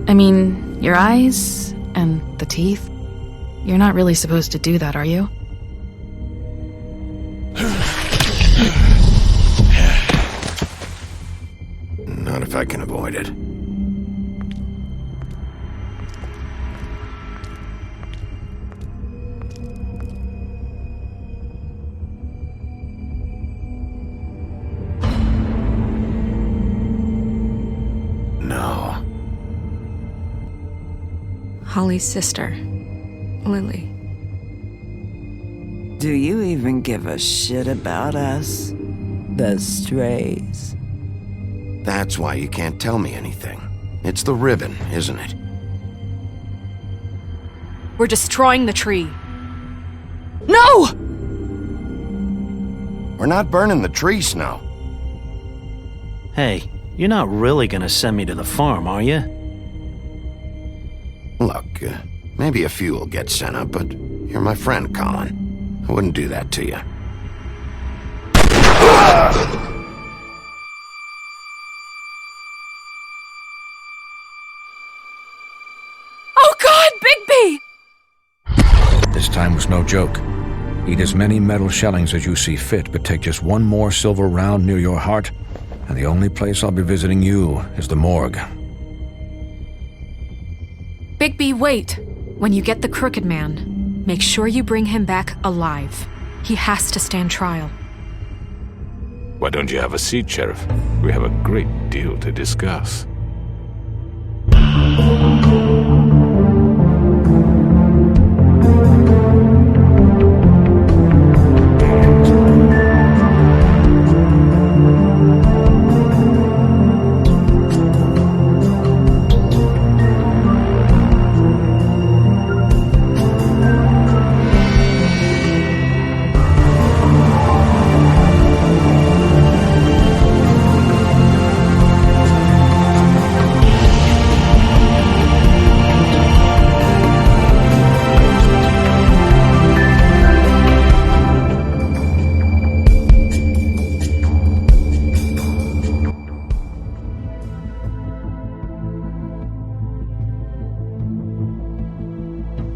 I mean, your eyes and the teeth. You're not really supposed to do that, are you? Not if I can avoid it. No. Holly's sister, Lily. Do you even give a shit about us? The strays. That's why you can't tell me anything. It's the ribbon, isn't it? We're destroying the tree. No! We're not burning the tree, Snow. Hey, you're not really gonna send me to the farm, are you? Look, maybe a few will get sent up, but you're my friend, Colin. I wouldn't do that to you. Oh God, Bigby! This time was no joke. Eat as many metal shellings as you see fit, but take just one more silver round near your heart, and the only place I'll be visiting you is the morgue. Bigby, wait. When you get the Crooked Man, make sure you bring him back alive. He has to stand trial. Why don't you have a seat, Sheriff? We have a great deal to discuss.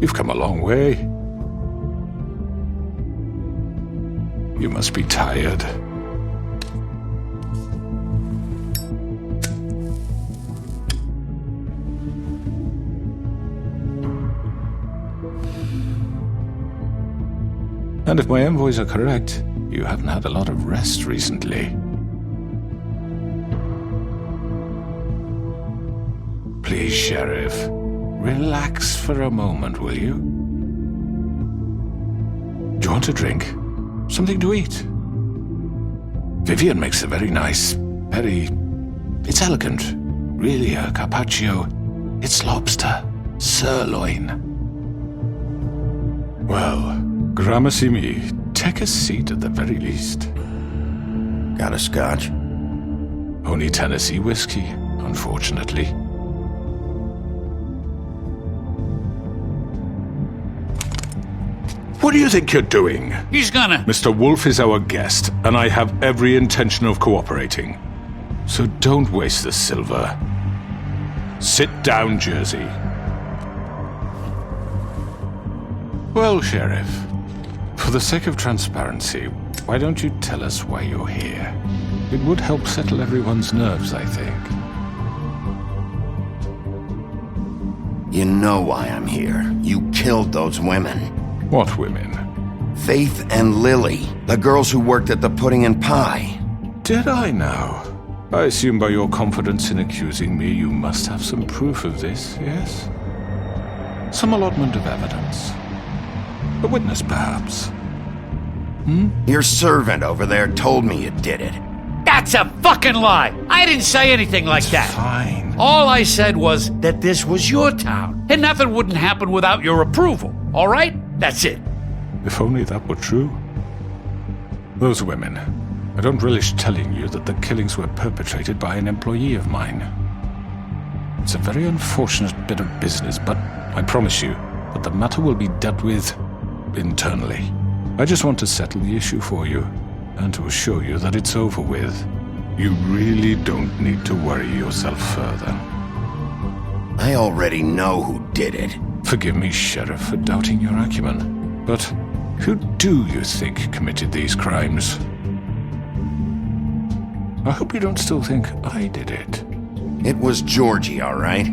You've come a long way. You must be tired. And if my envoys are correct, you haven't had a lot of rest recently. Please, Sheriff. Relax for a moment, will you? Do you want a drink? Something to eat? Vivian makes a very nice, it's elegant. Really a carpaccio. It's lobster. Sirloin. Well, gramercy me. Take a seat at the very least. Got a scotch? Only Tennessee whiskey, unfortunately. What do you think you're doing? He's gonna... Mr. Wolf is our guest, and I have every intention of cooperating. So don't waste the silver. Sit down, Jersey. Well, Sheriff, for the sake of transparency, why don't you tell us why you're here? It would help settle everyone's nerves, I think. You know why I'm here. You killed those women. What women? Faith and Lily, the girls who worked at the Pudding and Pie. Did I now? I assume by your confidence in accusing me, you must have some proof of this, yes? Some allotment of evidence. A witness, perhaps? Your servant over there told me you did it. That's a fucking lie! I didn't say anything like that. Fine. All I said was that this was your town, and nothing wouldn't happen without your approval, all right? That's it. If only that were true. Those women. I don't relish telling you that the killings were perpetrated by an employee of mine. It's a very unfortunate bit of business, but I promise you that the matter will be dealt with internally. I just want to settle the issue for you, and to assure you that it's over with. You really don't need to worry yourself further. I already know who did it. Forgive me, Sheriff, for doubting your acumen. But who do you think committed these crimes? I hope you don't still think I did it. It was Georgie, all right?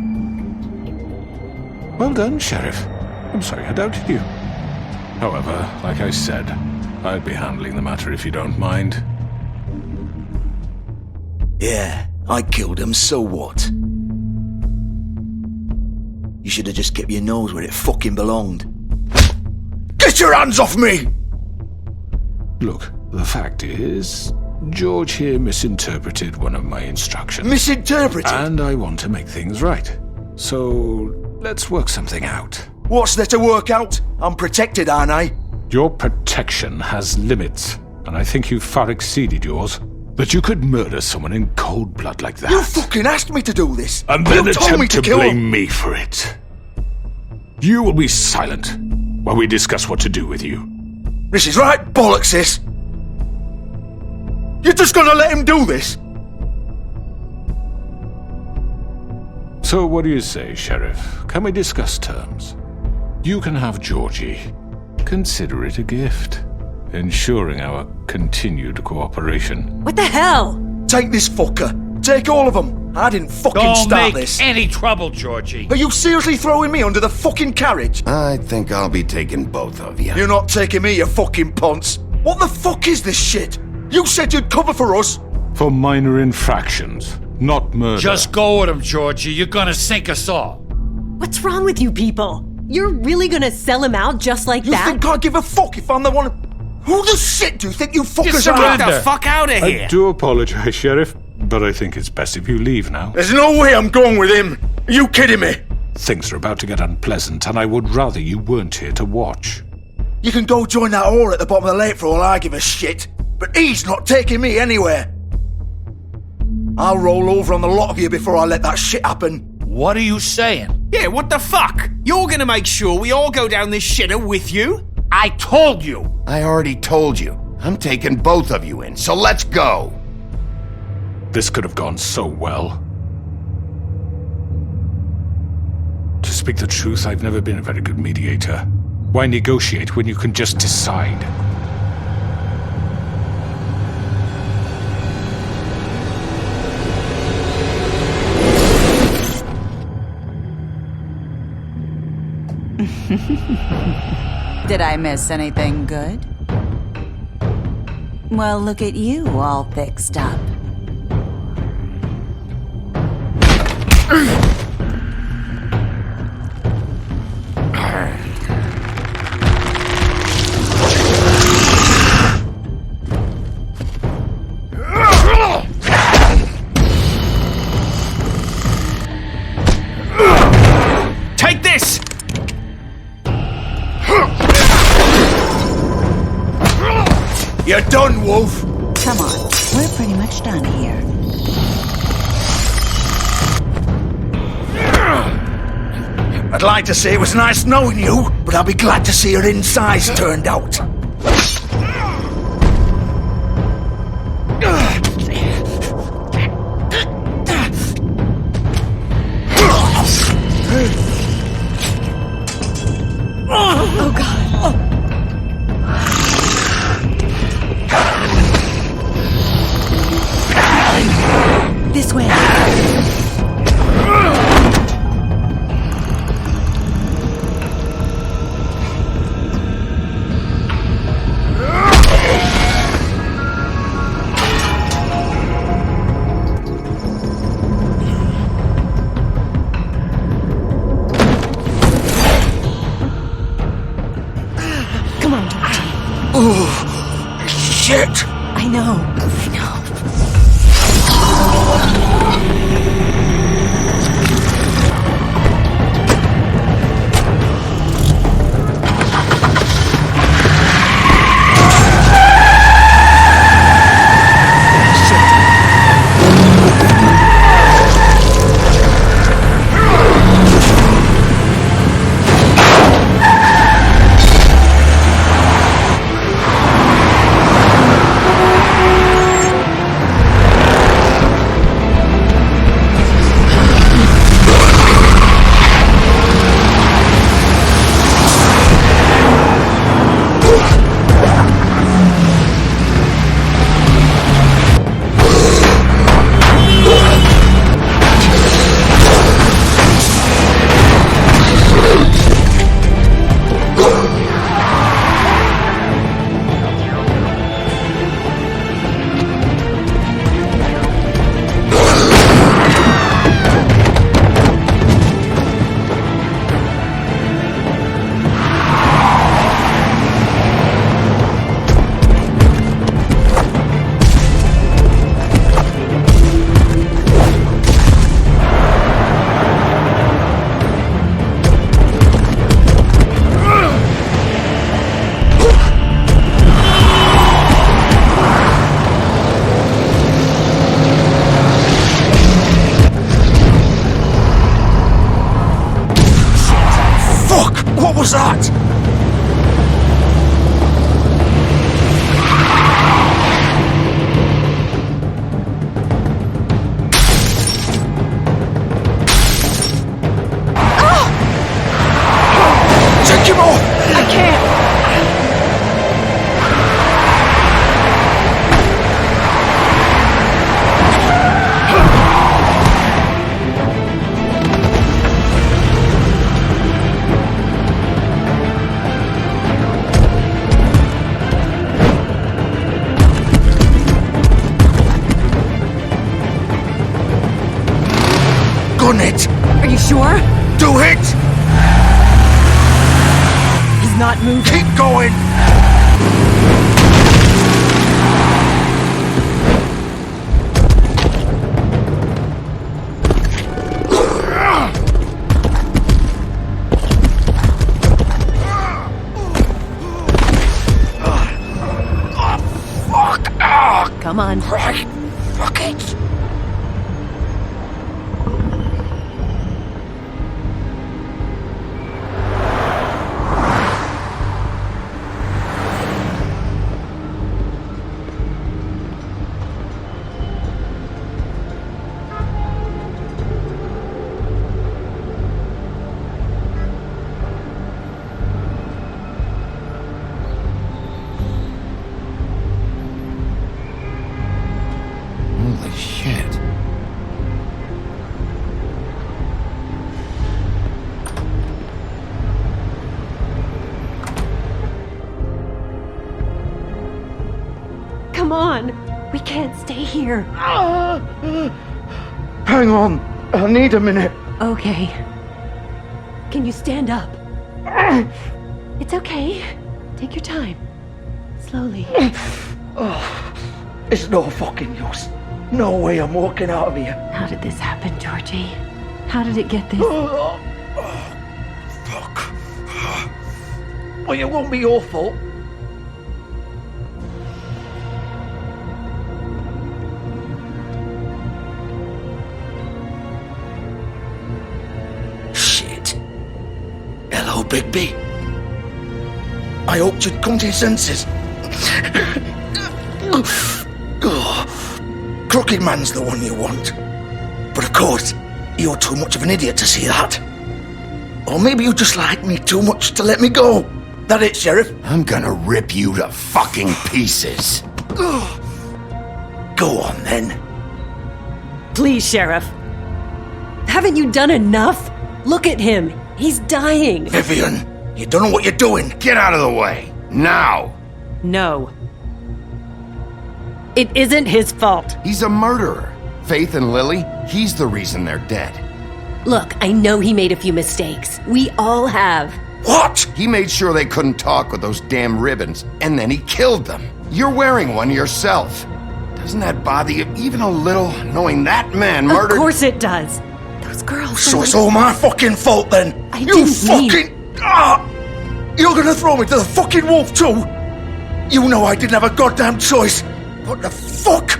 Well done, Sheriff. I'm sorry I doubted you. However, like I said, I'd be handling the matter if you don't mind. Yeah, I killed him, so what? You should have just kept your nose where it fucking belonged. Get your hands off me! Look, the fact is, George here misinterpreted one of my instructions. Misinterpreted? And I want to make things right. So, let's work something out. What's there to work out? I'm protected, aren't I? Your protection has limits, and I think you've far exceeded yours. That you could murder someone in cold blood like that. You fucking asked me to do this! And then you told me attempt to kill blame him. me for it. You will be silent while we discuss what to do with you. This is right bollocks, this! You're just gonna let him do this? So what do you say, Sheriff? Can we discuss terms? You can have Georgie. Consider it a gift, ensuring our continued cooperation. What the hell? Take this fucker. Take all of them. I didn't fucking Don't start make this. any trouble, Georgie. Are you seriously throwing me under the fucking carriage? I think I'll be taking both of you. You're not taking me, you fucking ponce. What the fuck is this shit? You said you'd cover for us. For minor infractions, not murder. Just go with him, Georgie. You're gonna sink us all. What's wrong with you people? You're really gonna sell him out just like You that? think I give a fuck if I'm the one? Who the shit do you think you fuckers Just are? surrender. Get the fuck out of here! I do apologize, Sheriff, but I think it's best if you leave now. There's no way I'm going with him. Are you kidding me? Things are about to get unpleasant, and I would rather you weren't here to watch. You can go join that whore at the bottom of the lake for all I give a shit. But he's not taking me anywhere. I'll roll over on the lot of you before I let that shit happen. What are you saying? Yeah, what the fuck? You're gonna make sure we all go down this shitter with you? I told you. I already told you. I'm taking both of you in, so let's go. This could have gone so well. To speak the truth, I've never been a very good mediator. Why negotiate when you can just decide? Did I miss anything good? Well, look at you all fixed up. Take this! You're done, Wolf. Come on, we're pretty much done here. I'd like to say it was nice knowing you, but I'll be glad to see your insides turned out. Oh god. This way. Come on, Georgie. Oh, shit! I know. was that? Take him off! I can't! Gun it! Are you sure? Do it! He's not moving. Keep going! Come on. Right. Fuck it! Holy shit. Come on. We can't stay here. Hang on. I need a minute. Okay. Can you stand up? It's okay. Take your time. Slowly. It's no fucking use. No way I'm walking out of here. How did this happen, Georgie? How did it get this? Fuck. Well, it won't be your fault. Shit. Hello, Bigby. I hoped you'd come to your senses. Crooked Man's the one you want. But of course, you're too much of an idiot to see that. Or maybe you just like me too much to let me go. That it, Sheriff? I'm gonna rip you to fucking pieces. Go on, then. Please, Sheriff. Haven't you done enough? Look at him. He's dying. Vivian, you don't know what you're doing. Get out of the way. Now. No. It isn't his fault. He's a murderer. Faith and Lily, he's the reason they're dead. Look, I know he made a few mistakes. We all have. What? He made sure they couldn't talk with those damn ribbons, and then he killed them. You're wearing one yourself. Doesn't that bother you even a little, knowing that man murdered— Of course it does. Those girls— So it's all my fucking fault, then? I You didn't fucking— You're gonna throw me to the fucking wolf, too? You know I didn't have a goddamn choice. What the fuck?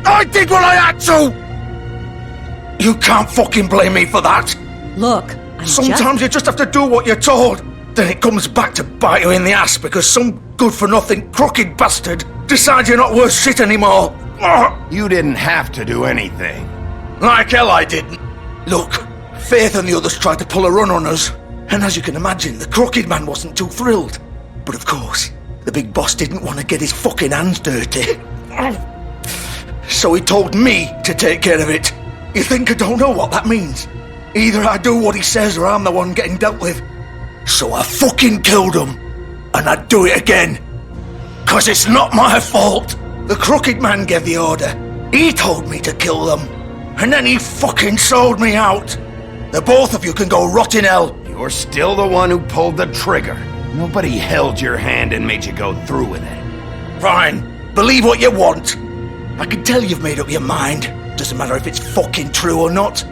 I did what I had to! You can't fucking blame me for that. Look, Sometimes you just have to do what you're told. Then it comes back to bite you in the ass because some good-for-nothing crooked bastard decides you're not worth shit anymore. You didn't have to do anything. Like hell I didn't. Look, Faith and the others tried to pull a run on us. And as you can imagine, the Crooked Man wasn't too thrilled. But of course, the big boss didn't want to get his fucking hands dirty. So he told me to take care of it. You think I don't know what that means? Either I do what he says or I'm the one getting dealt with. So I fucking killed him. And I'd do it again. 'Cause it's not my fault. The Crooked Man gave the order. He told me to kill them. And then he fucking sold me out. The both of you can go rot in hell. You're still the one who pulled the trigger. Nobody held your hand and made you go through with it. Fine. Believe what you want. I can tell you've made up your mind. Doesn't matter if it's fucking true or not.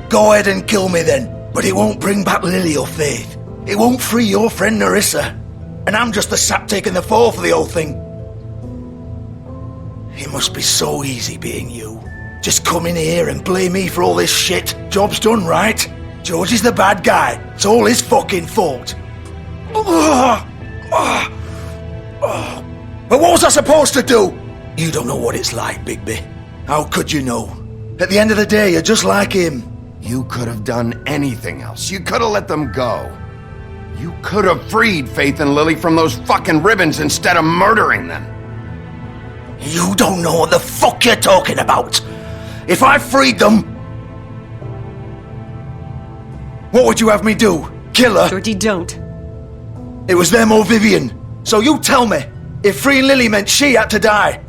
Go ahead and kill me then. But it won't bring back Lily or Faith. It won't free your friend Nerissa. And I'm just the sap taking the fall for the whole thing. It must be so easy being you. Just come in here and blame me for all this shit. Job's done, right? George is the bad guy. It's all his fucking fault. But what was I supposed to do? You don't know what it's like, Bigby. How could you know? At the end of the day, you're just like him. You could have done anything else. You could have let them go. You could have freed Faith and Lily from those fucking ribbons instead of murdering them. You don't know what the fuck you're talking about. If I freed them, what would you have me do? Kill her? Georgie, don't. It was them or Vivian. So you tell me, if freeing Lily meant she had to die,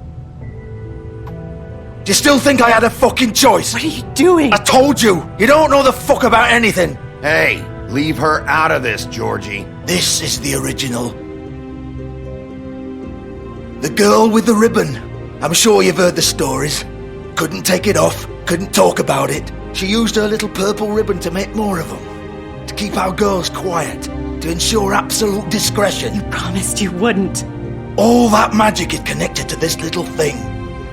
do you still think I had a fucking choice? What are you doing? I told you, you don't know the fuck about anything. Hey, leave her out of this, Georgie. This is the original. The girl with the ribbon. I'm sure you've heard the stories. Couldn't take it off, couldn't talk about it. She used her little purple ribbon to make more of them. To keep our girls quiet. To ensure absolute discretion. You promised you wouldn't. All that magic is connected to this little thing.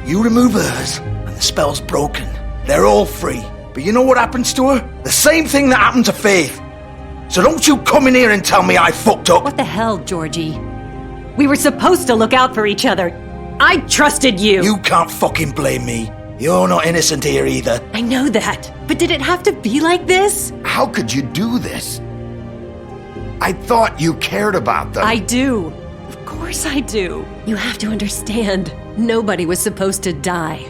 You remove hers, and the spell's broken. They're all free. But you know what happens to her? The same thing that happened to Faith. So don't you come in here and tell me I fucked up. What the hell, Georgie? We were supposed to look out for each other. I trusted you. You can't fucking blame me. You're not innocent here either. I know that. But did it have to be like this? How could you do this? I thought you cared about them. I do. Of course I do. You have to understand. Nobody was supposed to die.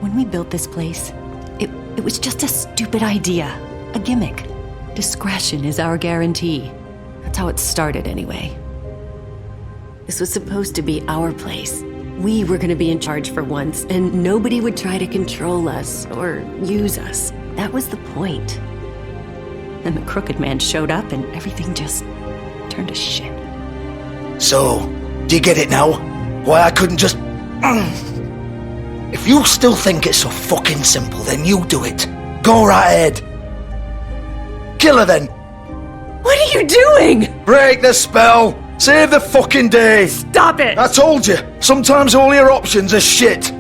When we built this place, it was just a stupid idea. A gimmick. Discretion is our guarantee. That's how it started anyway. This was supposed to be our place. We were going to be in charge for once, and nobody would try to control us or use us. That was the point. And the Crooked Man showed up, and everything just turned to shit. So, do you get it now? Why I couldn't just... If you still think it's so fucking simple, then you do it. Go right ahead. Kill her then. What are you doing? Break the spell. Save the fucking day. Stop it. I told you. Sometimes all your options are shit.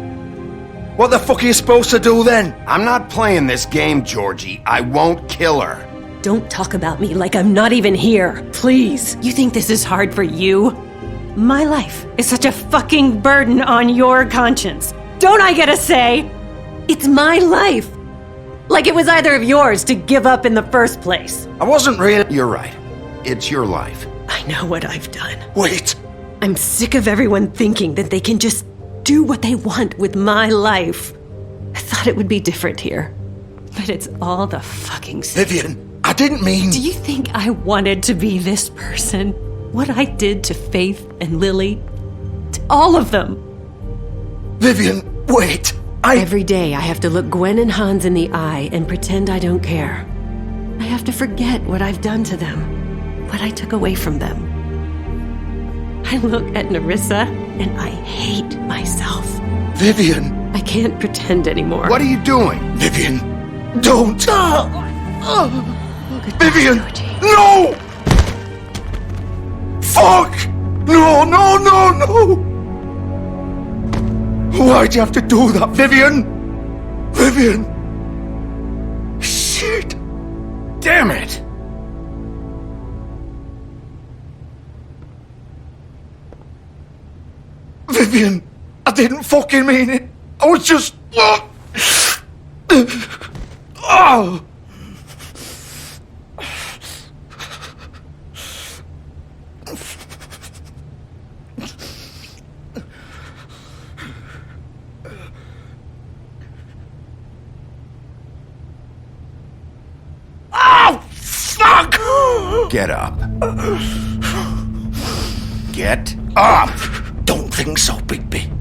What the fuck are you supposed to do then? I'm not playing this game, Georgie. I won't kill her. Don't talk about me like I'm not even here. Please. You think this is hard for you? My life is such a fucking burden on your conscience. Don't I get a say? It's my life. Like it was either of yours to give up in the first place. I wasn't really... You're right. It's your life. I know what I've done. Wait. I'm sick of everyone thinking that they can just do what they want with my life. I thought it would be different here. But it's all the fucking same. Vivian, I didn't mean... Do you think I wanted to be this person? What I did to Faith and Lily? To all of them? Vivian, wait. Every day I have to look Gwen and Hans in the eye and pretend I don't care. I have to forget what I've done to them, what I took away from them. I look at Nerissa and I hate myself. Vivian. I can't pretend anymore. What are you doing? Vivian, don't. Vivian, Georgie. no! Fuck! No, no, no, no! Why'd you have to do that, Vivian? Vivian! Shit! Damn it! Vivian, I didn't fucking mean it. I was just... Oh! Get up. Get up! Don't think so, Bigby.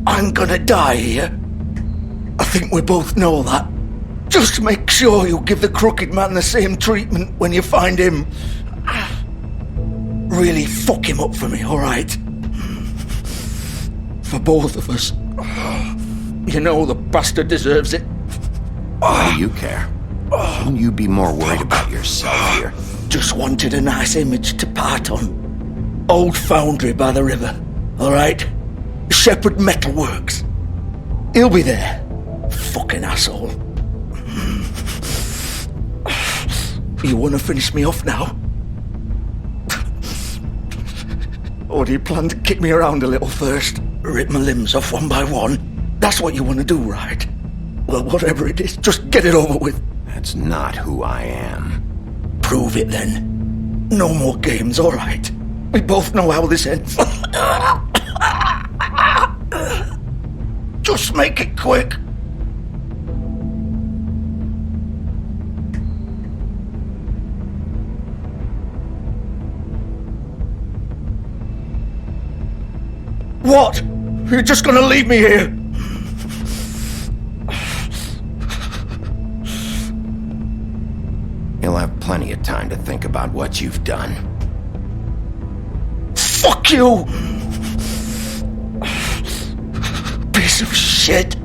I'm gonna die here. I think we both know that. Just make sure you give the Crooked Man the same treatment when you find him. Really fuck him up for me, alright? For both of us. You know the bastard deserves it. Why do you care? Shouldn't you be more worried about yourself here? Just wanted a nice image to part on. Old foundry by the river, alright? Shepherd Metalworks. He'll be there. Fucking asshole. You want to finish me off now? Or do you plan to kick me around a little first? Rip my limbs off one by one? That's what you want to do, right? Well, whatever it is, just get it over with. That's not who I am. Prove it then. No more games, all right? We both know how this ends. Just make it quick. What? You're just gonna leave me here? You'll have plenty of time to think about what you've done. Fuck you! Piece of shit!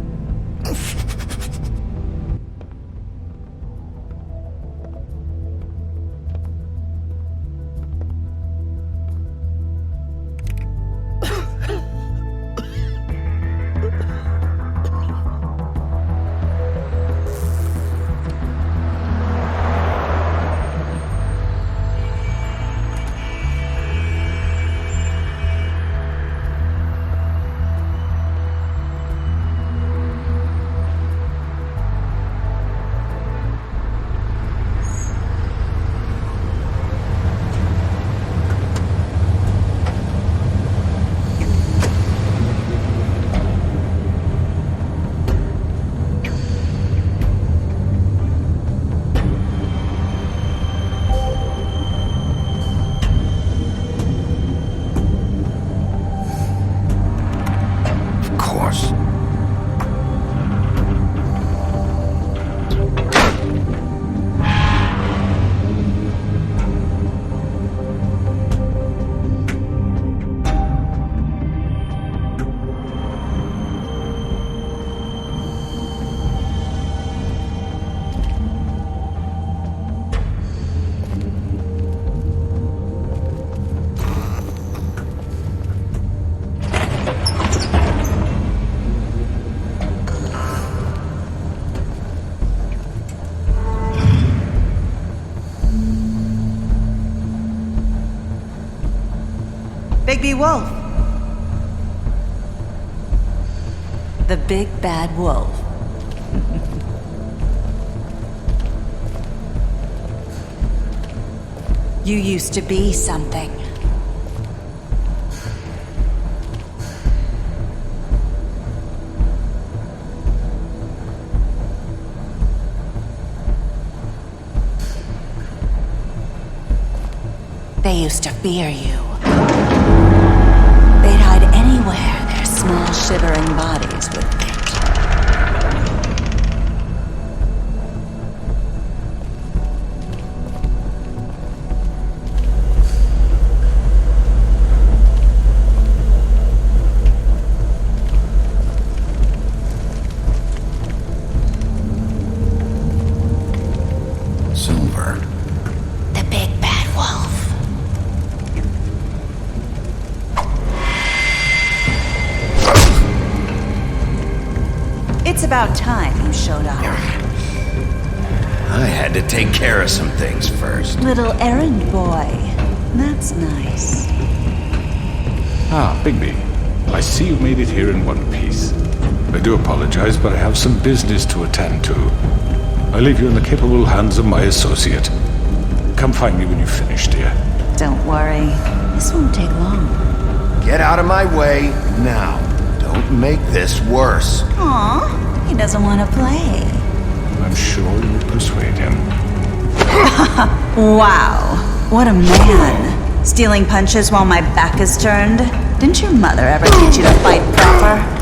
Bigby Wolf. The Big Bad Wolf. You used to be something. They used to fear you. They'd hide anywhere their small, shivering bodies would fit. Silver. The Big Bad Wolf. It's about time you showed up. I had to take care of some things first. Little errand boy. That's nice. Ah, Bigby. I see you made it here in one piece. I do apologize, but I have some business to attend to. I leave you in the capable hands of my associate. Come find me when you've finished, dear. Don't worry. This won't take long. Get out of my way now. Don't make this worse. Aw, he doesn't want to play. I'm sure you'll persuade him. Wow, what a man. Stealing punches while my back is turned? Didn't your mother ever teach you to fight proper?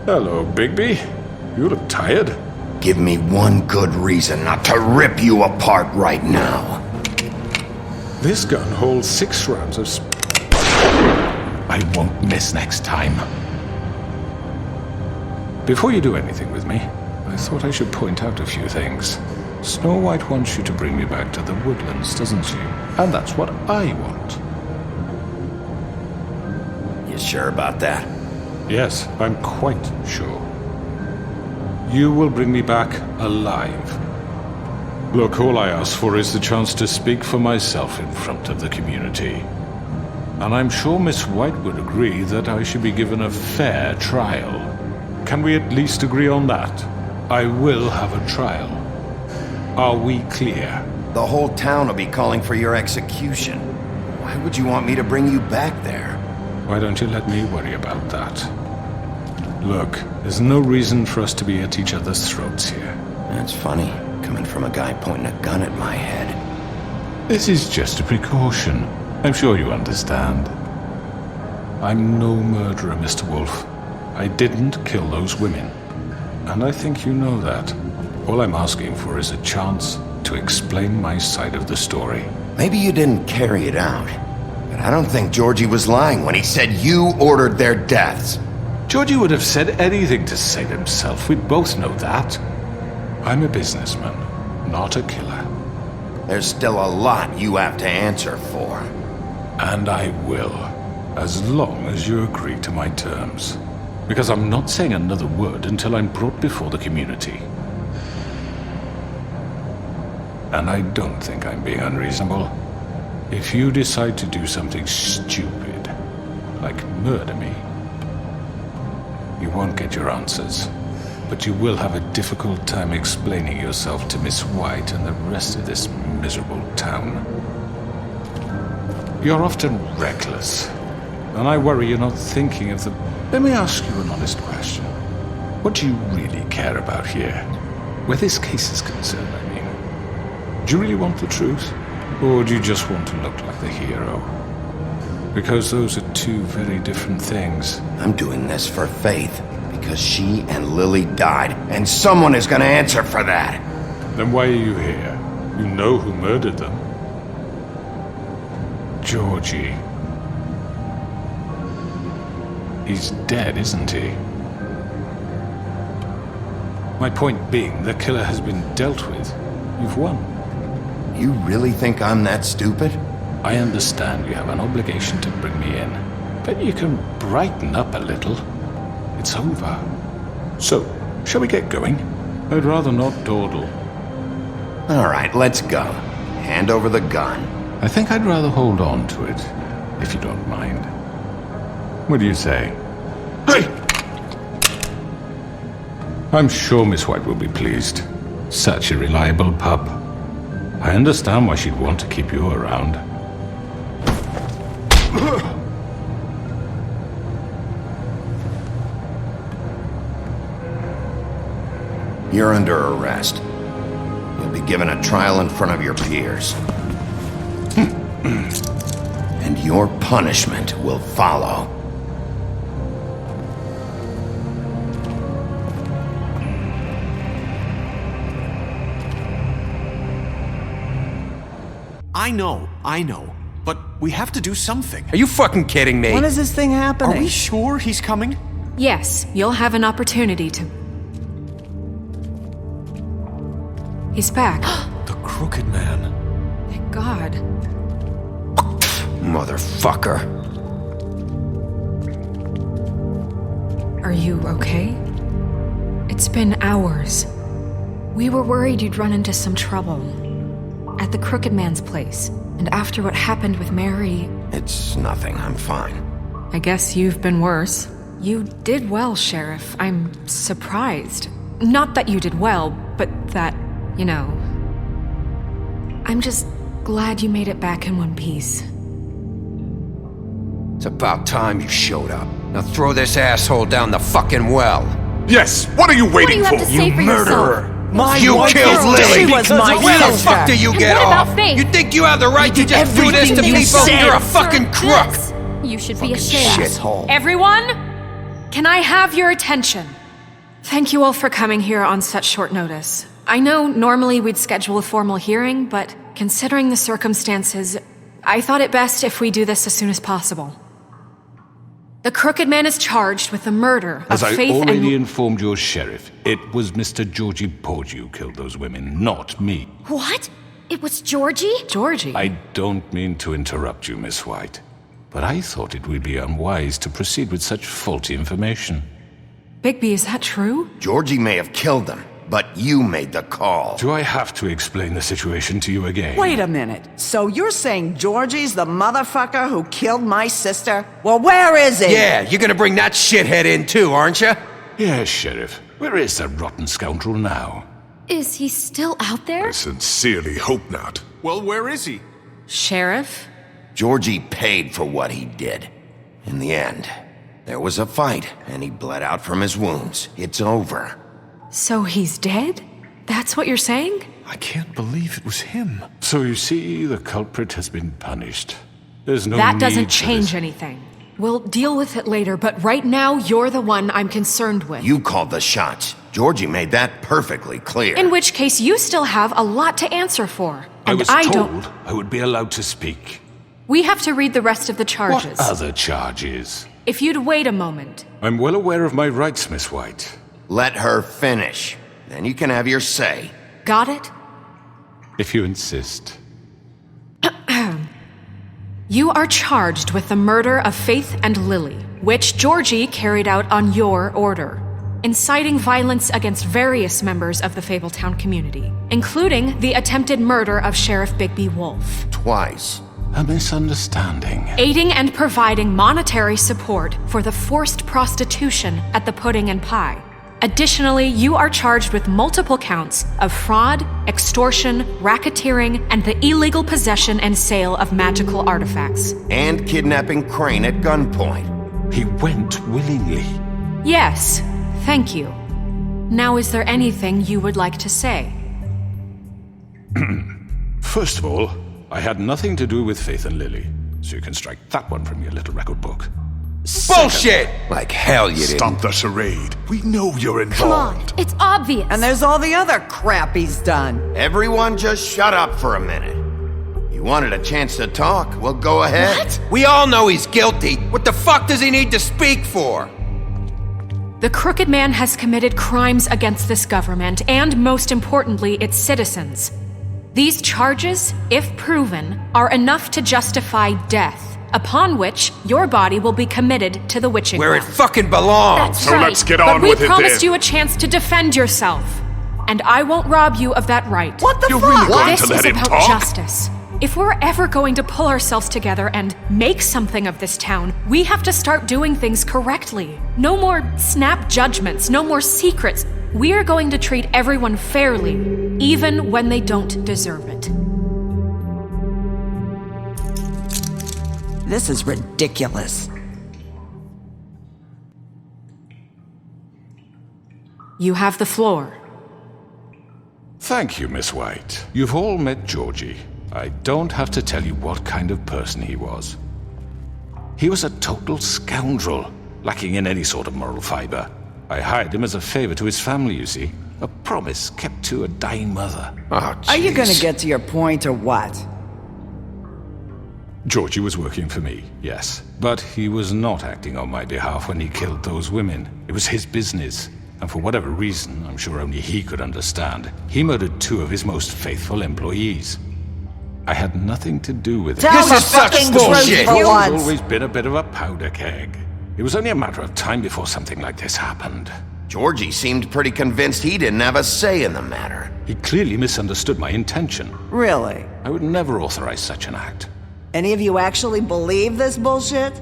Hello, Bigby. You look tired. Give me one good reason not to rip you apart right now. This gun holds 6 rounds of I won't miss next time. Before you do anything with me, I thought I should point out a few things. Snow White wants you to bring me back to the woodlands, doesn't she? And that's what I want. You sure about that? Yes, I'm quite sure. You will bring me back alive. Look, all I ask for is the chance to speak for myself in front of the community. And I'm sure Miss White would agree that I should be given a fair trial. Can we at least agree on that? I will have a trial. Are we clear? The whole town will be calling for your execution. Why would you want me to bring you back there? Why don't you let me worry about that? Look, there's no reason for us to be at each other's throats here. That's funny, coming from a guy pointing a gun at my head. This is just a precaution. I'm sure you understand. I'm no murderer, Mr. Wolf. I didn't kill those women. And I think you know that. All I'm asking for is a chance to explain my side of the story. Maybe you didn't carry it out, but I don't think Georgie was lying when he said you ordered their deaths. Georgie would have said anything to save himself. We both know that. I'm a businessman, not a killer. There's still a lot you have to answer for. And I will, as long as you agree to my terms. Because I'm not saying another word until I'm brought before the community. And I don't think I'm being unreasonable. If you decide to do something stupid, like murder me, you won't get your answers. But you will have a difficult time explaining yourself to Miss White and the rest of this miserable town. You're often reckless, and I worry you're not thinking of the... Let me ask you an honest question. What do you really care about here? Where this case is concerned, I mean. Do you really want the truth? Or do you just want to look like the hero? Because those are two very different things. I'm doing this for Faith, because she and Lily died, and someone is gonna answer for that. Then why are you here? You know who murdered them. Georgie. He's dead, isn't he? My point being, the killer has been dealt with. You've won. You really think I'm that stupid? I understand you have an obligation to bring me in, but you can brighten up a little. It's over. So, shall we get going? I'd rather not dawdle. All right, let's go. Hand over the gun. I think I'd rather hold on to it, if you don't mind. What do you say? Hey! I'm sure Miss White will be pleased. Such a reliable pup. I understand why she'd want to keep you around. You're under arrest. You'll be given a trial in front of your peers. And your punishment will follow. I know. But we have to do something. Are you fucking kidding me? When is this thing happening? Are we sure he's coming? Yes, you'll have an opportunity to... He's back. The Crooked Man. Thank God. Motherfucker. Are you okay? It's been hours. We were worried you'd run into some trouble. At the Crooked Man's place. And after what happened with Mary... It's nothing, I'm fine. I guess you've been worse. You did well, Sheriff. I'm surprised. Not that you did well, but that, you know... I'm just glad you made it back in one piece. It's about time you showed up. Now throw this asshole down the fucking well. Yes! What are you waiting What do you have to say for murderer! You killed Lily! was my Where the sister. fuck do you get what off? about Faith? You think you have the right to just do this to everything you people? said. You're a fucking crook! You should be ashamed. Shithole. Everyone, Can I have your attention? Thank you all for coming here on such short notice. I know normally we'd schedule a formal hearing, but considering the circumstances, I thought it best if we do this as soon as possible. The Crooked Man is charged with the murder of As Faith I already and... informed your sheriff, it was Mr. Georgie Porgy who killed those women, not me. What? It was Georgie? Georgie? I don't mean to interrupt you, Miss White, but I thought it would be unwise to proceed with such faulty information. Bigby, is that true? Georgie may have killed them, but you made the call. Do I have to explain the situation to you again? Wait a minute. So you're saying Georgie's the motherfucker who killed my sister? Well, where is he? Yeah, you're gonna bring that shithead in too, aren't you? Yes, Sheriff. Where is that rotten scoundrel now? Is he still out there? I sincerely hope not. Well, where is he? Sheriff? Georgie paid for what he did. In the end, there was a fight, and he bled out from his wounds. It's over. So he's dead? That's what you're saying? I can't believe it was him. So you see, the culprit has been punished. There's no That need doesn't for change this. anything. We'll deal with it later, but right now, you're the one I'm concerned with. You called the shots. Georgie made that perfectly clear. In which case, you still have a lot to answer for. I And was I told don't... I would be allowed to speak. We have to read the rest of the charges. What other charges? If you'd wait a moment. I'm well aware of my rights, Miss White. Let her finish. Then you can have your say. Got it? If you insist. You are charged with the murder of Faith and Lily, which Georgie carried out on your order, inciting violence against various members of the Fabletown community, including the attempted murder of Sheriff Bigby Wolf. Twice. A misunderstanding. Aiding and providing monetary support for the forced prostitution at the Pudding and Pie. Additionally, you are charged with multiple counts of fraud, extortion, racketeering, and the illegal possession and sale of magical artifacts. And kidnapping Crane at gunpoint. He went willingly. Yes, thank you. Now, is there anything you would like to say? First of all, I had nothing to do with Faith and Lily, so you can strike that one from your little record book. Bullshit! Like hell you didn't. Stop the charade. We know you're Come involved. on, it's obvious. And there's all the other crap he's done. Everyone just shut up for a minute. You wanted a chance to talk? Well, go ahead. What? We all know he's guilty. What the fuck does he need to speak for? The Crooked Man has committed crimes against this government and, most importantly, its citizens. These charges, if proven, are enough to justify death, upon which your body will be committed to the witching Where it well. fucking belongs. That's right. Let's get on But with we it promised then. you a chance to defend yourself, and I won't rob you of that right. What the You're fuck? really going This to let is him about talk? justice. If we're ever going to pull ourselves together and make something of this town, we have to start doing things correctly. No more snap judgments, no more secrets. We are going to treat everyone fairly, even when they don't deserve it. This is ridiculous. You have the floor. Thank you, Miss White. You've all met Georgie. I don't have to tell you what kind of person he was. He was a total scoundrel, lacking in any sort of moral fiber. I hired him as a favor to his family, you see. A promise kept to a dying mother. Oh, Are you gonna jeez. get to your point or what? Georgie was working for me, yes. But he was not acting on my behalf when he killed those women. It was his business. And for whatever reason, I'm sure only he could understand, he murdered 2 of his most faithful employees. I had nothing to do with it. Tell the fucking truth for He's once. always been a bit of a powder keg. It was only a matter of time before something like this happened. Georgie seemed pretty convinced he didn't have a say in the matter. He clearly misunderstood my intention. Really? I would never authorize such an act. Any of you actually believe this bullshit?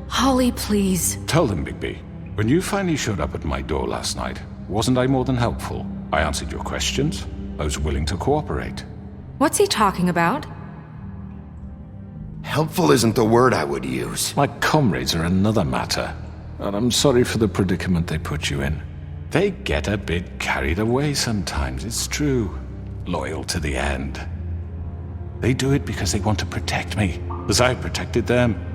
Holly, please. Tell them, Bigby. When you finally showed up at my door last night, wasn't I more than helpful? I answered your questions. I was willing to cooperate. What's he talking about? Helpful isn't the word I would use. My comrades are another matter, and I'm sorry for the predicament they put you in. They get a bit carried away sometimes, it's true. Loyal to the end. They do it because they want to protect me, as I've protected them.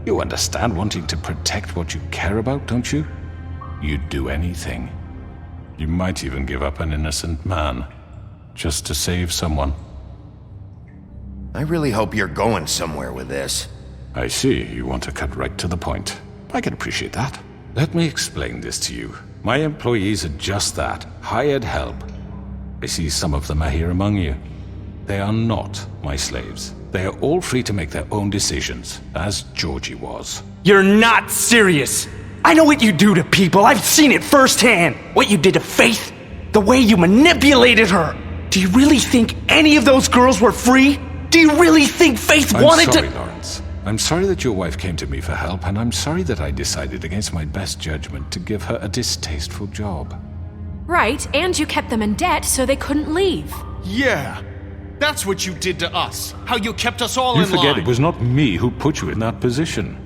You understand wanting to protect what you care about, don't you? you'd do anything. You might even give up an innocent man, just to save someone. I really hope you're going somewhere with this. I see, you want to cut right to the point. I can appreciate that. Let me explain this to you. My employees are just that, hired help. I see some of them are here among you. They are not my slaves. They are all free to make their own decisions, as Georgie was. You're not serious! I know what you do to people, I've seen it firsthand! What you did to Faith, the way you manipulated her! Do you really think any of those girls were free? Do you really think Faith wanted to— I'm sorry, Lawrence. I'm sorry that your wife came to me for help, and I'm sorry that I decided against my best judgment to give her a distasteful job. Right, and you kept them in debt so they couldn't leave. Yeah, that's what you did to us. How you kept us all You in line. forget it was not me who put you in that position.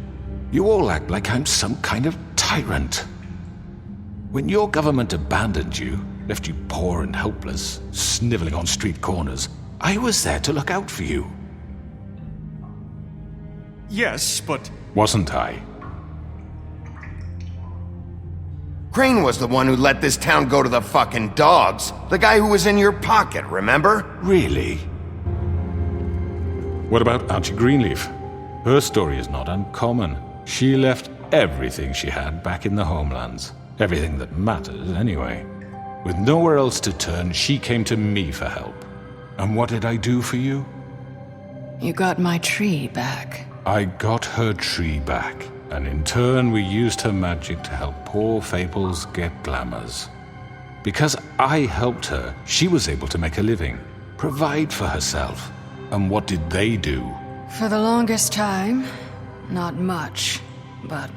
You all act like I'm some kind of tyrant. When your government abandoned you, left you poor and helpless, sniveling on street corners, I was there to look out for you. Yes, but... Wasn't I? Crane was the one who let this town go to the fucking dogs. The guy who was in your pocket, remember? Really? What about Auntie Greenleaf? Her story is not uncommon. She left everything she had back in the homelands. Everything that matters, anyway. With nowhere else to turn, she came to me for help. And what did I do for you? You got my tree back. I got her tree back, and in turn we used her magic to help poor Fables get glamours. Because I helped her, she was able to make a living, provide for herself. And what did they do? For the longest time, not much, but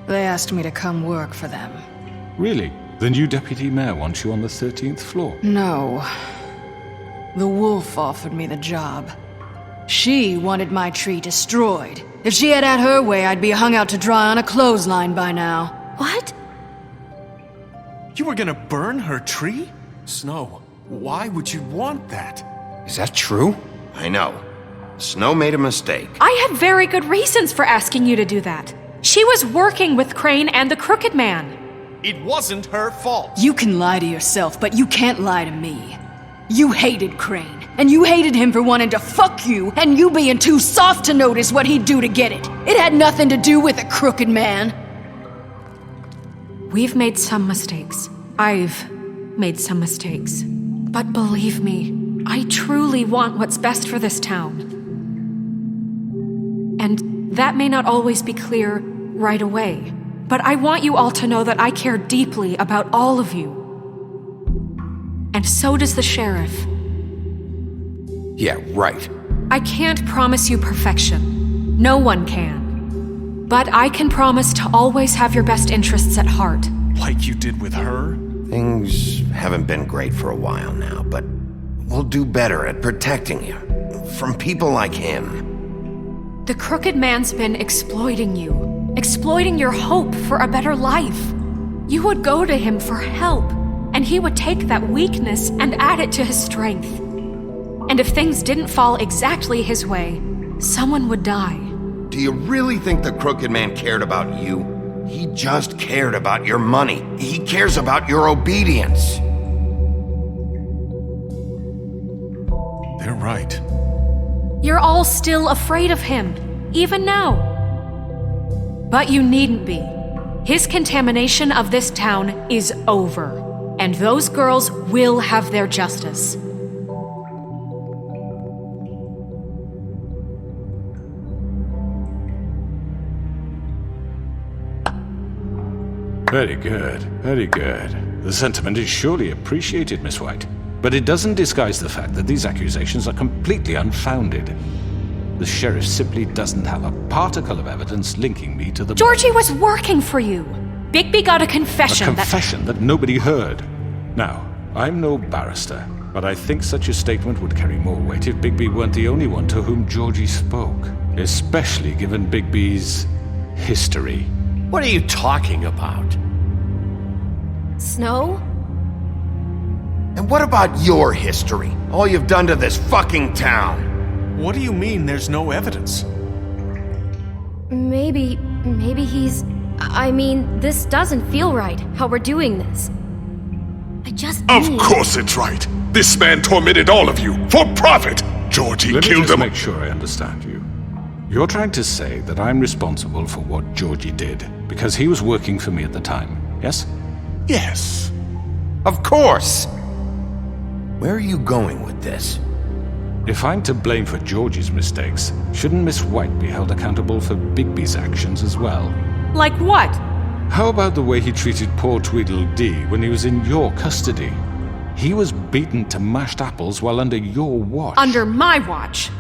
they asked me to come work for them. Really? The new deputy mayor wants you on the 13th floor? No. The wolf offered me the job. She wanted my tree destroyed. If she had her way, I'd be hung out to dry on a clothesline by now. What? You were gonna burn her tree? Snow, why would you want that? Is that true? I know. Snow made a mistake. I had very good reasons for asking you to do that. She was working with Crane and the Crooked Man. It wasn't her fault. You can lie to yourself, but you can't lie to me. You hated Crane, and you hated him for wanting to fuck you, and you being too soft to notice what he'd do to get it. It had nothing to do with a Crooked Man. We've made some mistakes. I've made some mistakes. But believe me, I truly want what's best for this town. And that may not always be clear right away, but I want you all to know that I care deeply about all of you. And so does the sheriff. Yeah, right. I can't promise you perfection. No one can. But I can promise to always have your best interests at heart. Like you did with her? Things haven't been great for a while now, but we'll do better at protecting you from people like him. The Crooked Man's been exploiting you, exploiting your hope for a better life. You would go to him for help, and he would take that weakness and add it to his strength. And if things didn't fall exactly his way, someone would die. Do you really think the Crooked Man cared about you? He just cared about your money. He cares about your obedience. They're right. You're all still afraid of him, even now. But you needn't be. His contamination of this town is over, and those girls will have their justice. Very good, very good. The sentiment is surely appreciated, Miss White. But it doesn't disguise the fact that these accusations are completely unfounded. The sheriff simply doesn't have a particle of evidence linking me to the... Georgie was working for you. Bigby got a confession A confession that nobody heard. Now, I'm no barrister, but I think such a statement would carry more weight if Bigby weren't the only one to whom Georgie spoke. Especially given Bigby's history. What are you talking about? Snow? And what about your history? All you've done to this fucking town? What do you mean there's no evidence? Maybe he's... I mean, this doesn't feel right, how we're doing this. I just Of need... course it's right. This man tormented all of you for profit. Georgie Let me killed just him. make sure I understand you. You're trying to say that I'm responsible for what Georgie did because he was working for me at the time, yes? Yes. Of course! Where are you going with this? If I'm to blame for Georgie's mistakes, shouldn't Miss White be held accountable for Bigby's actions as well? Like what? How about the way he treated poor Tweedledee when he was in your custody? He was beaten to mashed apples while under your watch. Under my watch.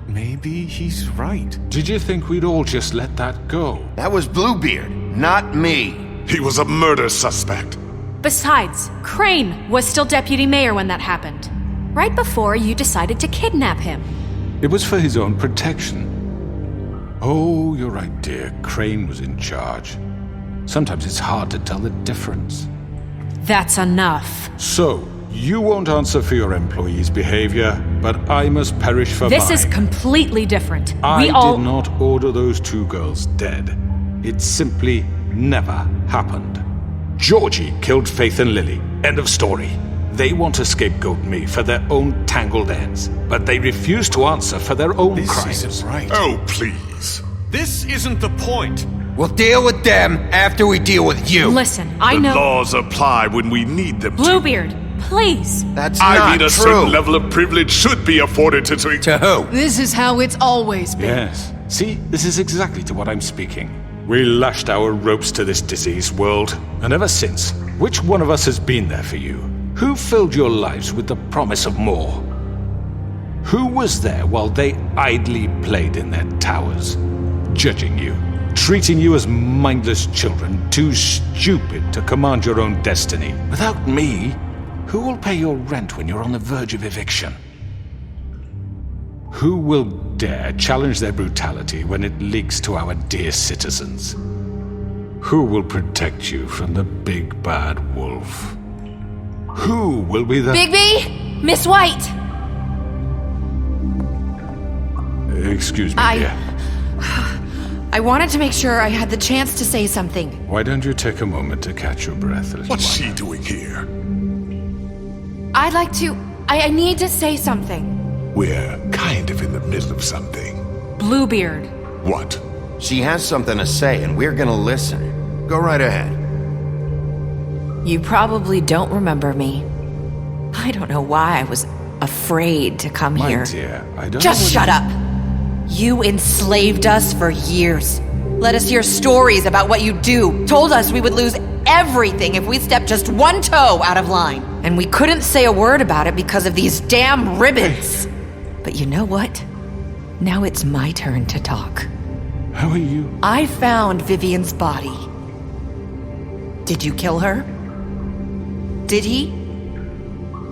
Maybe he's right. Did you think we'd all just let that go? That was Bluebeard, not me. He was a murder suspect. Besides, Crane was still deputy mayor when that happened. Right before you decided to kidnap him. It was for his own protection. Oh, you're right, dear. Crane was in charge. Sometimes it's hard to tell the difference. That's enough. So, you won't answer for your employees' behavior, but I must perish for This mine. is completely different. I We all... did not order those two girls dead. It simply never happened. Georgie killed Faith and Lily. End of story. They want to scapegoat me for their own tangled ends, but they refuse to answer for their own crimes. This isn't right. Oh, please. This isn't the point. We'll deal with them after we deal with you. Listen, I The know... laws apply when we need them to. Bluebeard, please. That's I not mean, a true. certain level of privilege should be afforded to... To who? This is how it's always been. Yes. See, this is exactly to what I'm speaking. We lashed our ropes to this diseased world, and ever since, which one of us has been there for you? Who filled your lives with the promise of more? Who was there while they idly played in their towers, judging you, treating you as mindless children, too stupid to command your own destiny? Without me, who will pay your rent when you're on the verge of eviction? Who will dare challenge their brutality when it leaks to our dear citizens? Who will protect you from the big bad wolf? Who will be the... Bigby! Miss White! Excuse me, dear. I wanted to make sure I had the chance to say something. Why don't you take a moment to catch your breath, little What's one? she doing here? I'd like to... I need to say something. We're kind of in the middle of something. Bluebeard. What? She has something to say, and we're gonna listen. Go right ahead. You probably don't remember me. I don't know why I was afraid to come My here. dear, I don't Just know shut up! You enslaved us for years. Let us hear stories about what you do. Told us we would lose everything if we stepped just one toe out of line. And we couldn't say a word about it because of these damn ribbons. But you know what? Now it's my turn to talk. How are you? I found Vivian's body. Did you kill her? Did he?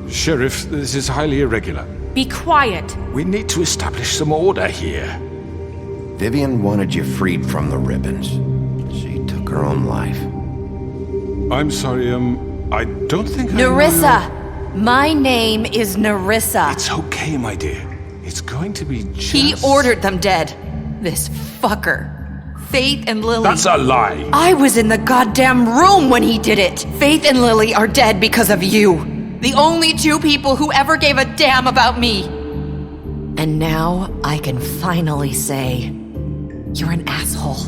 Sheriff, this is highly irregular. Be quiet. We need to establish some order here. Vivian wanted you freed from the ribbons. She took her own life. I'm sorry, I don't think I know Nerissa! My name is Nerissa. It's okay, my dear. It's going to be just... He ordered them dead. This fucker. Faith and Lily. That's a lie! I was in the goddamn room when he did it. Faith and Lily are dead because of you. The only two people who ever gave a damn about me. And now I can finally say, you're an asshole.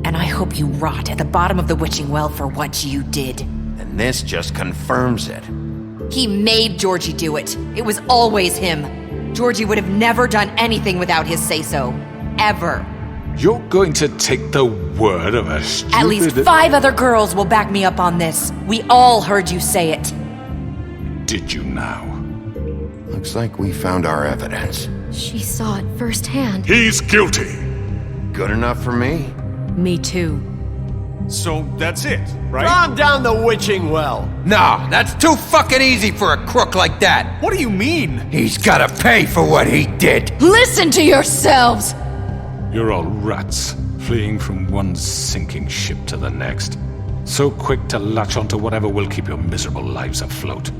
And I hope you rot at the bottom of the witching well for what you did. And this just confirms it. He made Georgie do it. It was always him. Georgie would have never done anything without his say-so. Ever. You're going to take the word of a stupid... At least 5 other girls will back me up on this. We all heard you say it. Did you now? Looks like we found our evidence. She saw it firsthand. He's guilty. Good enough for me. Me too. So that's it, right? Calm down the witching well. No, that's too fucking easy for a crook like that. What do you mean? He's gotta pay for what he did. Listen to yourselves! You're all rats, fleeing from one sinking ship to the next. So quick to latch onto whatever will keep your miserable lives afloat.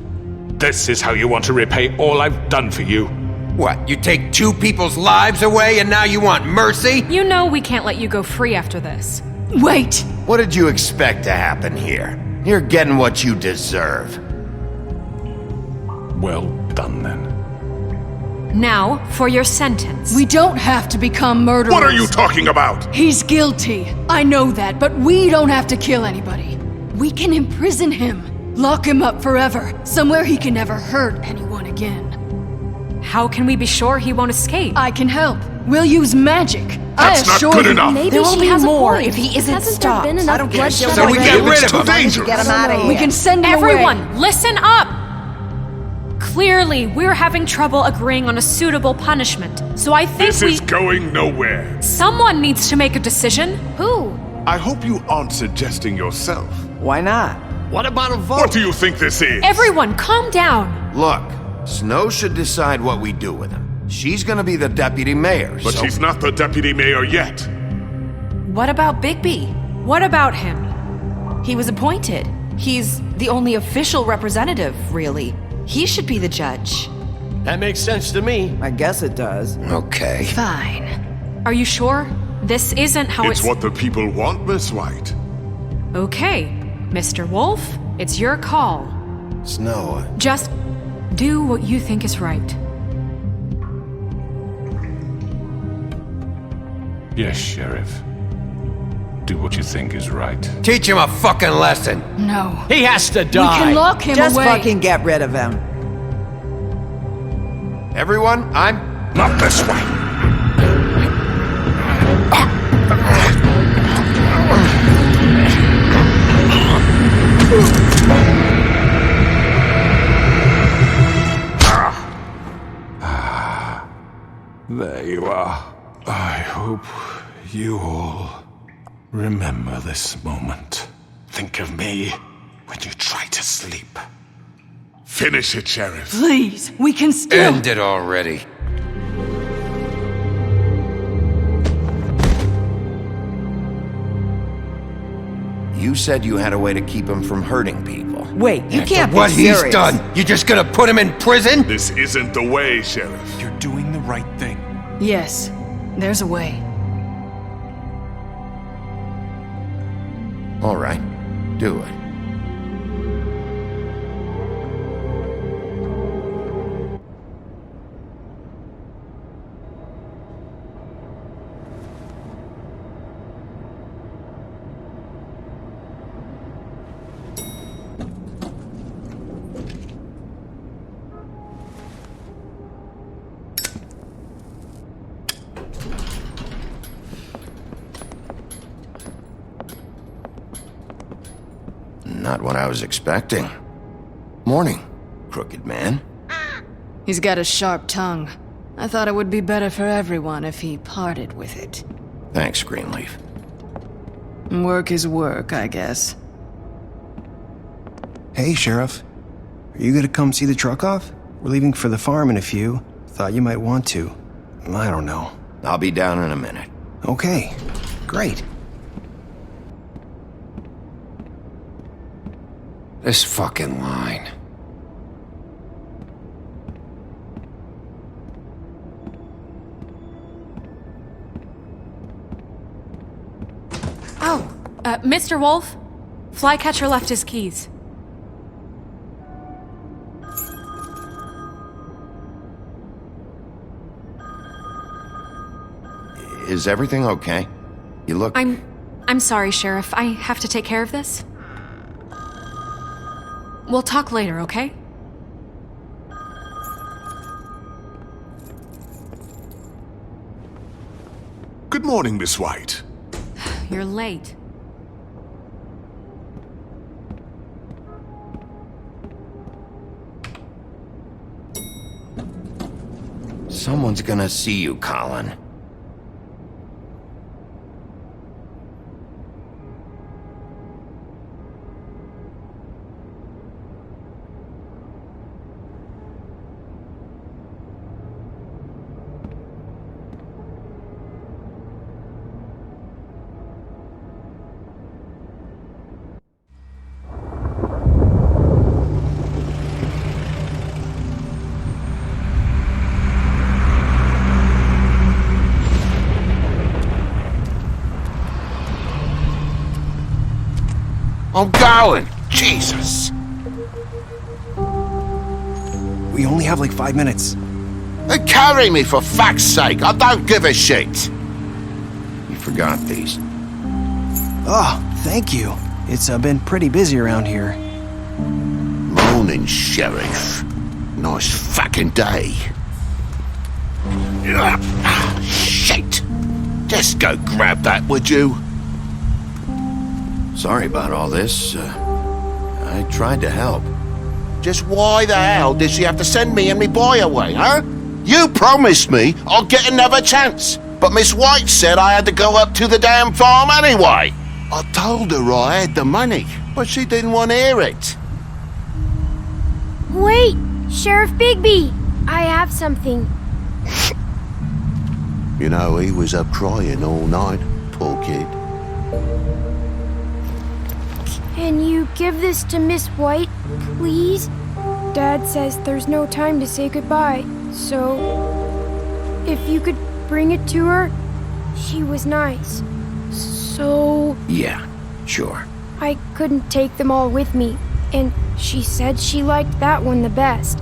This is how you want to repay all I've done for you? What, you take 2 people's lives away and now you want mercy? You know we can't let you go free after this. Wait! What did you expect to happen here? You're getting what you deserve. Well done, then. Now, for your sentence. We don't have to become murderers. What are you talking about? He's guilty. I know that, but we don't have to kill anybody. We can imprison him. Lock him up forever. Somewhere he can never hurt anyone again. How can we be sure he won't escape? I can help. We'll use magic. That's not good enough. Maybe There will she be has more a point. if he isn't Hasn't stopped. there been enough bloodshed So we already? get rid of Too him. dangerous. Get him out of here. We can send him Everyone, away. listen up! Clearly, we're having trouble agreeing on a suitable punishment, so I think This is going nowhere. Someone needs to make a decision. Who? I hope you aren't suggesting yourself. Why not? What about a vote? What do you think this is? Everyone, calm down. Look, Snow should decide what we do with him. She's gonna be the deputy mayor, But so... she's not the deputy mayor yet. What about Bigby? What about him? He was appointed. He's the only official representative, really. He should be the judge. That makes sense to me. I guess it does. Okay. Fine. Are you sure? This isn't how It's what the people want, Miss White. Okay, Mr. Wolf, it's your call. Snow, Just do what you think is right. Yes, Sheriff. Do what you think is right. Teach him a fucking lesson. No. He has to We die. can lock him Just away. fucking get rid of him. everyone, I'm... Not this way. There you are. I hope you all remember this moment. Think of me when you try to sleep. Finish it, Sheriff. Please, we can still... End it already. You said you had a way to keep him from hurting people. Wait, you After can't be what serious. he's done, you just gonna put him in prison? This isn't the way, Sheriff. You're doing the right thing. Yes, there's a way. All right, do it. Not what I was expecting. Morning, crooked man. He's got a sharp tongue. I thought it would be better for everyone if he parted with it. Thanks, Greenleaf. Work is work, I guess. Hey, Sheriff. Are you gonna come see the truck off? We're leaving for the farm in a few. Thought you might want to. I don't know. I'll be down in a minute. Okay, great. This fucking line. Oh, Mr. Wolf, Flycatcher left his keys. Is everything okay? You look... I'm sorry, Sheriff. I have to take care of this. We'll talk later, okay? Good morning, Miss White. You're late. Someone's gonna see you, Colin. I'm going. Jesus. We only have like 5 minutes. Carry me, for fuck's sake. I don't give a shit. You forgot these. Oh, thank you. It's been pretty busy around here. Morning, Sheriff. Nice fucking day. Shit. Just go grab that, would you? Sorry about all this. I tried to help. Just why the hell did she have to send me and me boy away, huh? You promised me I'll get another chance, but Miss White said I had to go up to the damn farm anyway. I told her I had the money, but she didn't want to hear it. Wait, Sheriff Bigby! I have something. You know, he was up crying all night, poor kid. Can you give this to Miss White, please? Dad says there's no time to say goodbye, so if you could bring it to her, she was nice. So Yeah, sure. I couldn't take them all with me, and she said she liked that one the best.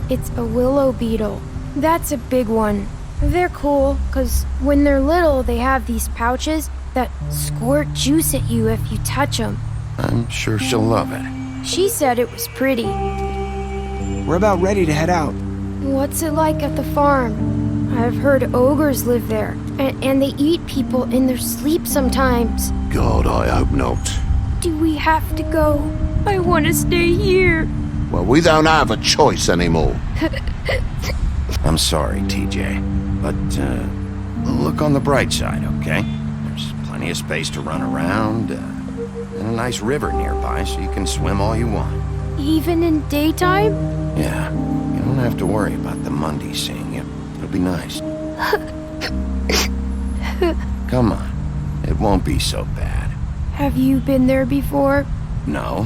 It's a willow beetle. That's a big one. They're cool, 'cause when they're little, they have these pouches that squirt juice at you if you touch them. I'm sure she'll love it. She said it was pretty. We're about ready to head out. What's it like at the farm? I've heard ogres live there, and they eat people in their sleep sometimes. God, I hope not. Do we have to go? I want to stay here. Well, we don't have a choice anymore. I'm sorry, TJ, but look on the bright side, okay? There's plenty of space to run around, and a nice river nearby, so you can swim all you want. Even in daytime? Yeah, you don't have to worry about the Mundy seeing you. It'll be nice. Come on, it won't be so bad. Have you been there before? No,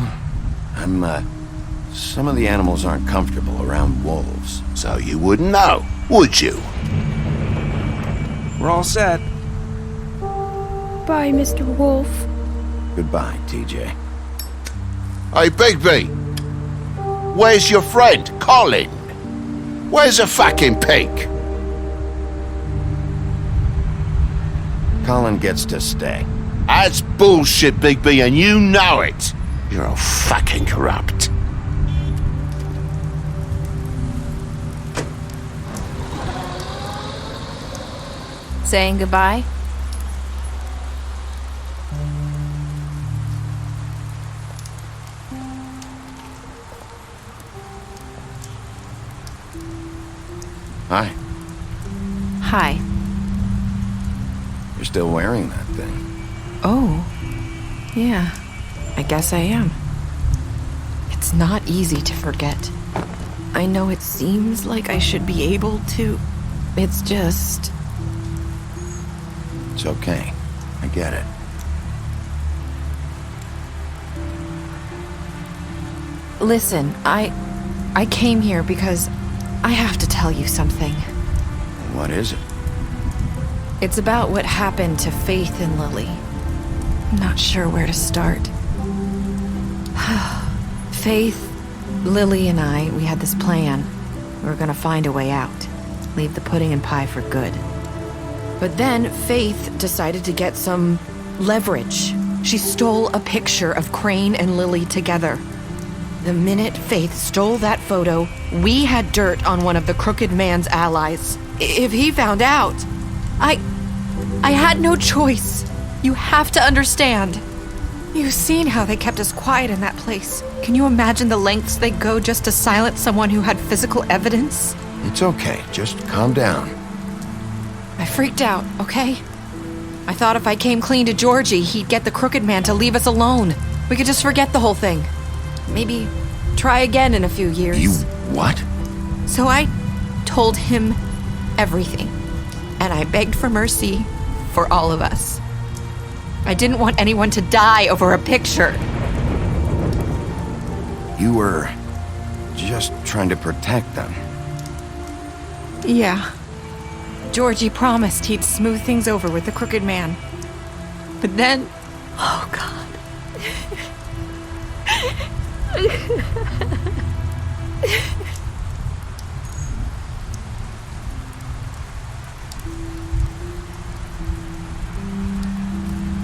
some of the animals aren't comfortable around wolves, so you wouldn't know, would you? We're all set. Bye, Mr. Wolf. Goodbye, TJ. Hey, Bigby! Where's your friend, Colin? Where's the fucking pig? Colin gets to stay. That's bullshit, Bigby, and you know it. You're all fucking corrupt. Saying goodbye? Hi. Hi. You're still wearing that thing. Oh. Yeah. I guess I am. It's not easy to forget. I know it seems like I should be able to. It's just... It's okay. I get it. Listen, I came here because I have to tell you something. What is it? It's about what happened to Faith and Lily. I'm not sure where to start. Faith, Lily, and I, we had this plan. We were gonna find a way out. Leave the pudding and pie for good. But then Faith decided to get some leverage. She stole a picture of Crane and Lily together. The minute Faith stole that photo, we had dirt on one of the Crooked Man's allies. If he found out, I had no choice. You have to understand. You've seen how they kept us quiet in that place. Can you imagine the lengths they go just to silence someone who had physical evidence? It's okay. Just calm down. I freaked out, okay? I thought if I came clean to Georgie, he'd get the Crooked Man to leave us alone. We could just forget the whole thing. Maybe try again in a few years. You what? So I told him everything. And I begged for mercy for all of us. I didn't want anyone to die over a picture. You were just trying to protect them. Yeah. Georgie promised he'd smooth things over with the Crooked Man. But then... Oh, God.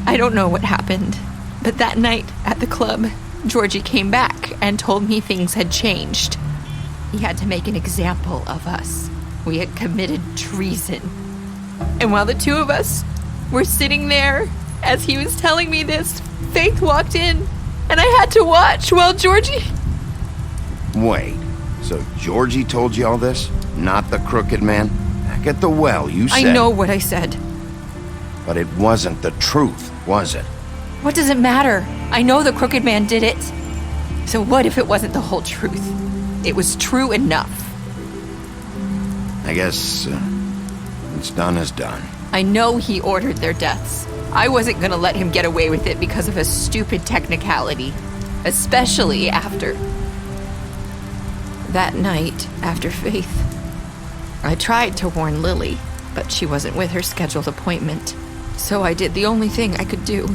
I don't know what happened, but that night at the club, Georgie came back and told me things had changed. He had to make an example of us. We had committed treason. And while the two of us were sitting there, as he was telling me this, Faith walked in, and I had to watch while Georgie... Wait, so Georgie told you all this? Not the crooked man? Back at the well, you said... I know what I said. But it wasn't the truth, was it? What does it matter? I know the crooked man did it. So what if it wasn't the whole truth? It was true enough. I guess what's done is done. I know he ordered their deaths. I wasn't gonna let him get away with it because of a stupid technicality. Especially after... That night, after Faith, I tried to warn Lily, but she wasn't with her scheduled appointment. So I did the only thing I could do.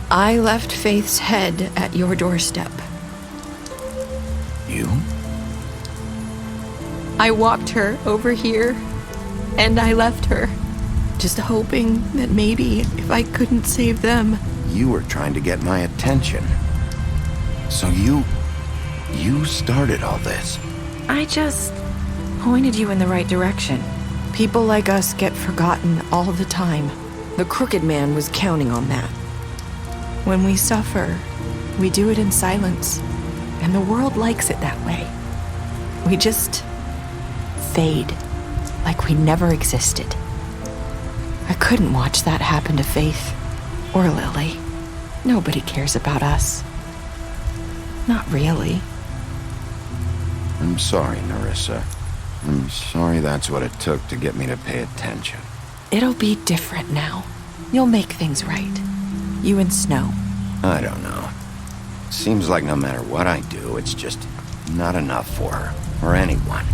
I left Faith's head at your doorstep. You? I walked her over here, and I left her, just hoping that maybe if I couldn't save them... You were trying to get my attention. So you started all this. I just pointed you in the right direction. People like us get forgotten all the time. The crooked man was counting on that. When we suffer, we do it in silence, and the world likes it that way. We just fade, like we never existed. I couldn't watch that happen to Faith or Lily. Nobody cares about us. Not really. I'm sorry, Nerissa. I'm sorry that's what it took to get me to pay attention. It'll be different now. You'll make things right. You and Snow. I don't know. Seems like no matter what I do, it's just not enough for her, or anyone.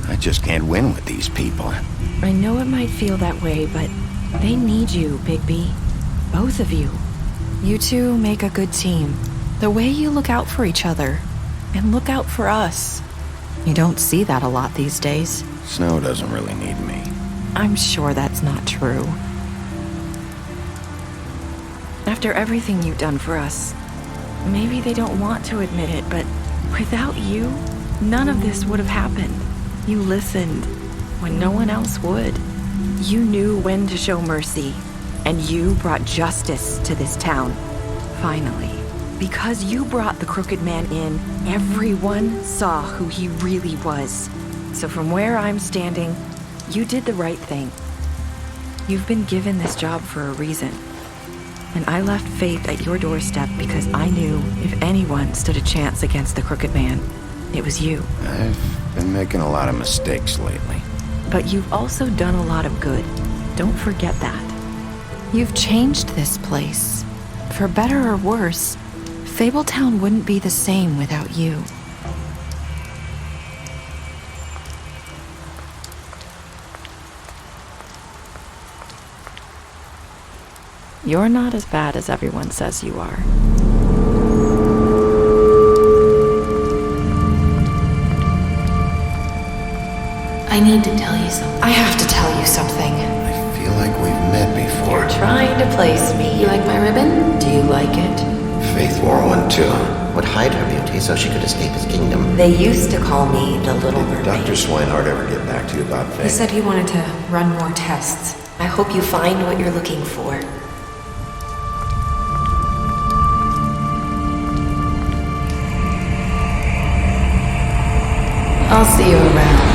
I just can't win with these people. I know it might feel that way, but they need you, Bigby. Both of you. You two make a good team. The way you look out for each other, and look out for us. You don't see that a lot these days. Snow doesn't really need me. I'm sure that's not true. After everything you've done for us, maybe they don't want to admit it, but without you, none of this would have happened. You listened when no one else would. You knew when to show mercy, and you brought justice to this town. Finally. Because you brought the crooked man in, everyone saw who he really was. So from where I'm standing, you did the right thing. You've been given this job for a reason. And I left Faith at your doorstep because I knew if anyone stood a chance against the crooked man, it was you. I've been making a lot of mistakes lately. But you've also done a lot of good. Don't forget that. You've changed this place. For better or worse, Fabletown wouldn't be the same without you. You're not as bad as everyone says you are. I need to tell you something. I have to tell you something. I feel like we've met before. You're trying to place me. You like my ribbon? Do you like it? Faith wore one too. Would hide her beauty so she could escape his kingdom. They used to call me the Little Mermaid. Did Dr. Swinehart ever get back to you about Faith? He said he wanted to run more tests. I hope you find what you're looking for. I'll see you around.